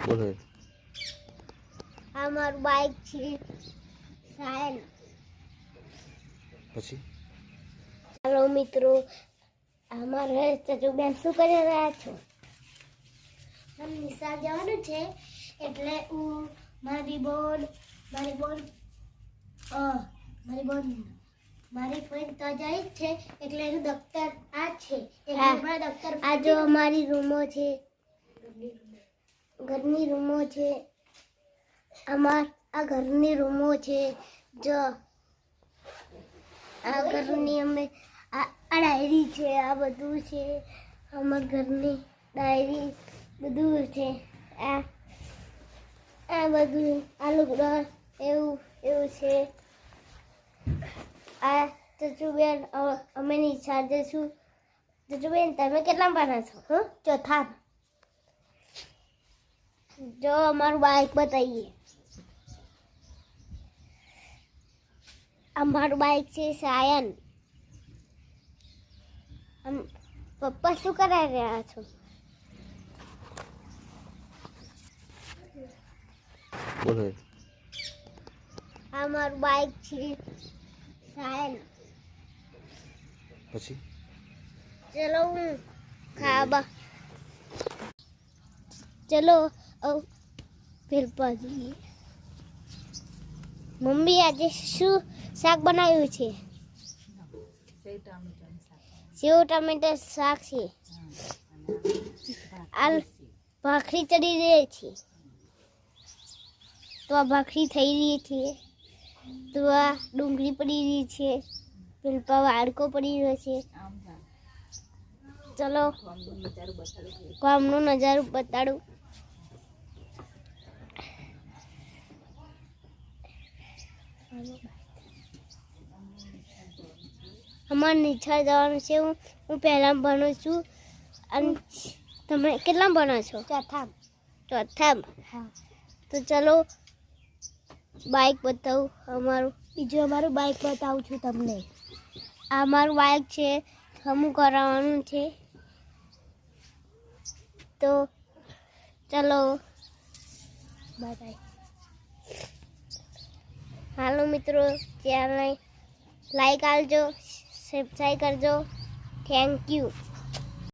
બોલો આ મારું બાઇક છે સાયન. પછી ચાલો મિત્રો, અમારે ચચુબેન શું કરી રહ્યા છો? મને નિશાળ જવાનું છે એટલે હું મારી બોન તો જાય જ છે એટલે એનું દફતર આ છે. દફતર આ જો અમારી રૂમો છે, ઘરની રૂમો છે. આ ઘરની રૂમો છે. જો આ ઘરની અમે આ ડાયરી છે, આ બધું છે અમારા ઘરની ડાયરી બધું છે. આ બધું આ લુગડા એવું છે. આ ચચુબેન અમે નિશાળ જઈશું. ચચુબેન તમે કેટલા ભણો છો? ચોથા. જો અમારું બાઇક બતાવીએ. અમારું બાઇક છે સાયન. પપ્પા શું કરાવી રહ્યા છો? બોલો આ મારું બાઇક છે સાયન. પછી ચલો હું ખાવા ચલો ફેરપા જઈએ. મમ્મી આજે શું શાક બનાવ્યું છે? સેવ ટામેટા શાક છે. આ ભાખરી ચડી રહી છે, તો આ ભાખરી થઈ રહી છે, તો આ ડુંગળી પડી રહી છે, પેલપા વાડકો પડી રહ્યો છે. ચલો ગામનો નજારો બતાડું. અમારે નિશાળ જવાનું છે. હું પહેલા ભણું છું. અને તમે કેટલા ભણો છો? ચોથા. તો ચલો બાઇક બતાવું અમારું બાઇક બતાવું છું તમને. આ અમારું બાઇક છે, હમું કરાવવાનું છે. તો ચલો બાય. હાલો મિત્રો, ચેનલ લાઈક આલજો, સબસ્ક્રાઈબ કરજો. Thank you.